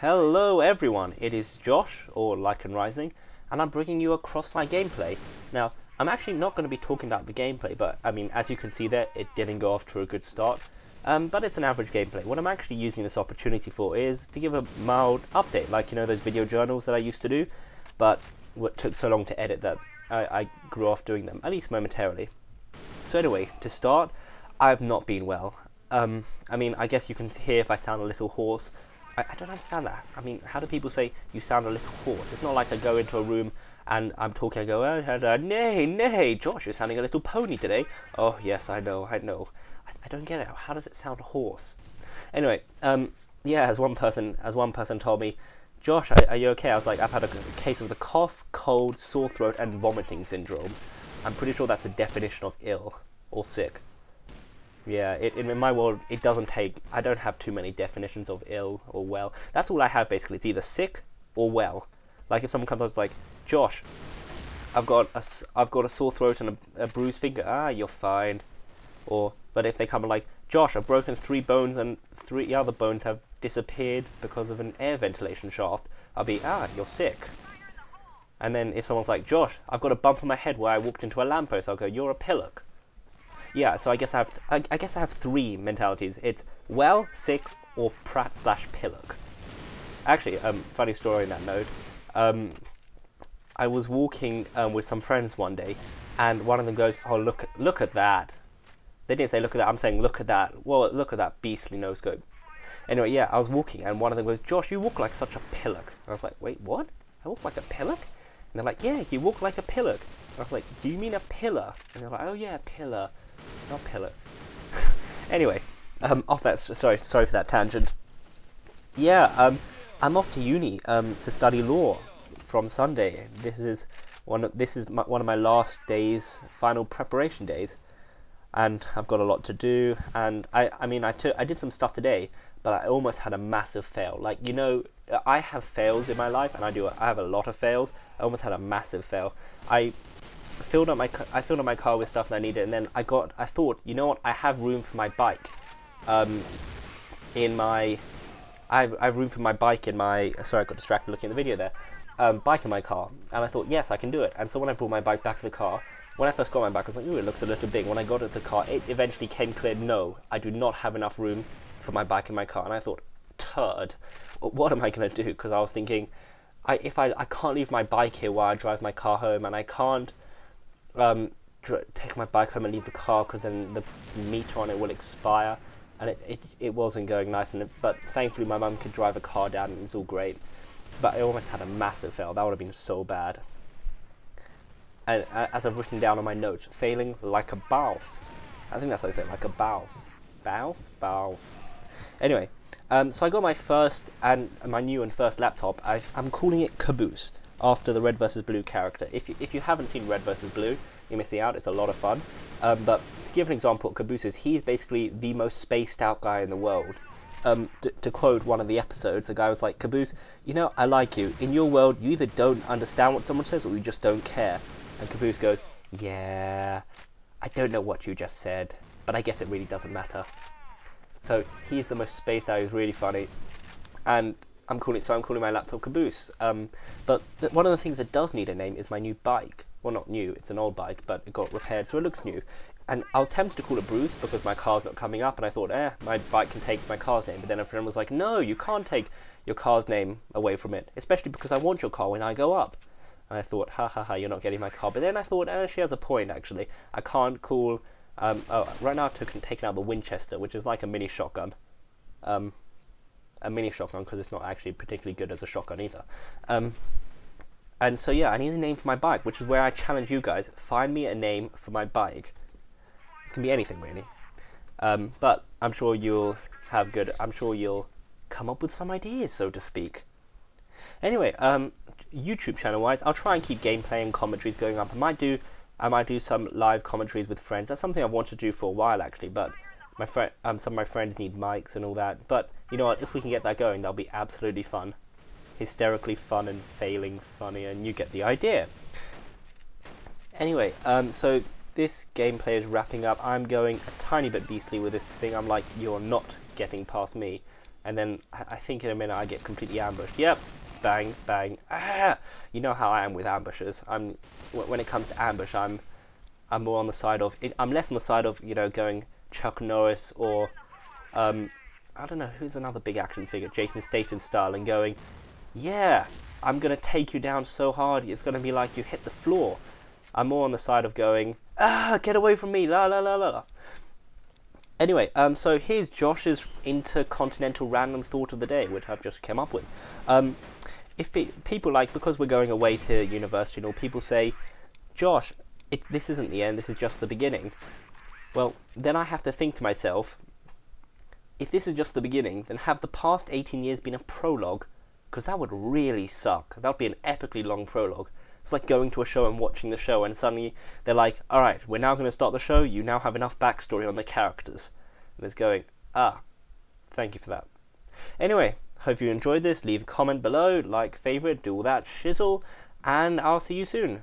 Hello everyone, it is Josh, or Lycan Rising, and I'm bringing you a Crossfire gameplay. Now, I'm actually not going to be talking about the gameplay, but I mean, as you can see there, it didn't go off to a good start. But it's an average gameplay. What I'm actually using this opportunity for is to give a mild update, like, you know, those video journals that I used to do, but what took so long to edit that I grew off doing them, at least momentarily. So anyway, to start, I've not been well. I mean, I guess you can hear if I sound a little hoarse. I don't understand that. I mean, how do people say you sound a little hoarse? It's not like I go into a room and I'm talking, I go, nay, Josh, you're sounding a little pony today. Oh, yes, I know. I don't get it. How does it sound hoarse? Anyway, yeah, as one person told me, Josh, are you okay? I was like, I've had a case of the cough, cold, sore throat, and vomiting syndrome. I'm pretty sure that's the definition of ill or sick. Yeah, in my world, it doesn't take... I don't have too many definitions of ill or well. That's all I have, basically. It's either sick or well. Like, if someone comes up and is like, Josh, I've got a sore throat and a bruised finger. Ah, you're fine. But if they come and like, Josh, I've broken 3 bones and 3 other bones have disappeared because of an air ventilation shaft, I'll be, ah, you're sick. And then if someone's like, Josh, I've got a bump on my head where I walked into a lamppost, I'll go, you're a pillock. Yeah, so I guess I have 3 mentalities. It's well, sick, or prat/pillock. Actually, funny story on that note. I was walking with some friends one day, and one of them goes, "Oh, look at that." They didn't say look at that. I'm saying look at that. Well, look at that beastly no scope. Anyway, yeah, I was walking, and one of them goes, "Josh, you walk like such a pillock." And I was like, "Wait, what? I walk like a pillock?" And they're like, "Yeah, you walk like a pillock." And I was like, "Do you mean a pillar?" And they're like, "Oh yeah, pillar. Not pillow." Anyway, off that. Sorry for that tangent. Yeah, I'm off to uni to study law from Sunday. This is one of my last days, final preparation days, and I've got a lot to do. And I mean, I did some stuff today, but I almost had a massive fail. Like, you know, I have fails in my life, and I have a lot of fails. I almost had a massive fail. I filled up my car with stuff that I needed, and then I thought, you know what, I have room for my bike. I have room for my bike in my, sorry, I got distracted looking at the video there, bike in my car, and I thought, yes, I can do it. And so when I brought my bike back to the car, when I first got my bike, I was like, ooh, it looks a little big. When I got it to the car, it eventually came clear, no, I do not have enough room for my bike in my car. And I thought, turd, what am I going to do? Because I was thinking, I can't leave my bike here while I drive my car home, and I can't take my bike home and leave the car, because then the meter on it will expire, and it wasn't going nice. But thankfully my mum could drive a car down, and it was all great. But I almost had a massive fail. That would have been so bad. And as I've written down on my notes, failing like a bouse. I think that's how I say it, like a bouse. Bouse. Anyway, so I got my first and my new and first laptop. I'm calling it Caboose, after the Red vs. Blue character. If you haven't seen Red vs. Blue, you're missing out. It's a lot of fun. But to give an example, Caboose he's basically the most spaced out guy in the world. To quote one of the episodes, the guy was like, Caboose, you know, I like you. In your world, you either don't understand what someone says or you just don't care. And Caboose goes, yeah, I don't know what you just said, but I guess it really doesn't matter. So he's the most spaced out. He's really funny, and I'm calling my laptop Caboose. But one of the things that does need a name is my new bike. Well, not new, it's an old bike, but it got repaired, so it looks new. And I was tempted to call it Bruce because my car's not coming up, and I thought, my bike can take my car's name. But then a friend was like, no, you can't take your car's name away from it, especially because I want your car when I go up. And I thought, ha ha ha, you're not getting my car. But then I thought, she has a point, actually. I can't call... right now I've taken out the Winchester, which is like a mini shotgun. A mini shotgun, because it's not actually particularly good as a shotgun either. And so yeah, I need a name for my bike, which is where I challenge you guys. Find me a name for my bike. It can be anything, really. But I'm sure you'll come up with some ideas, so to speak. Anyway, YouTube channel wise, I'll try and keep gameplay and commentaries going up. I might do some live commentaries with friends. That's something I've wanted to do for a while, actually, but some of my friends need mics and all that. But you know what, if we can get that going, that'll be absolutely fun. Hysterically fun and failing funny, and you get the idea. Anyway, so this gameplay is wrapping up. I'm going a tiny bit beastly with this thing. I'm like, you're not getting past me. and then I think in a minute I get completely ambushed. Yep, bang, bang. Ah! You know how I am with ambushes. When it comes to ambush, I'm more on the side of I'm less on the side of, you know, going Chuck Norris or I don't know who's another big action figure, Jason Statham style, and going, yeah, I'm gonna take you down so hard it's gonna be like you hit the floor. I'm more on the side of going, get away from me, la la la la. Anyway, so here's Josh's intercontinental random thought of the day, which I've just come up with. If people like, because we're going away to university and all, people say, Josh, this isn't the end, this is just the beginning. Well, then I have to think to myself, if this is just the beginning, then have the past 18 years been a prologue? Because that would really suck. That would be an epically long prologue. It's like going to a show and watching the show, and suddenly they're like, alright, we're now going to start the show, you now have enough backstory on the characters. And it's going, thank you for that. Anyway, hope you enjoyed this. Leave a comment below, like, favourite, do all that shizzle, and I'll see you soon.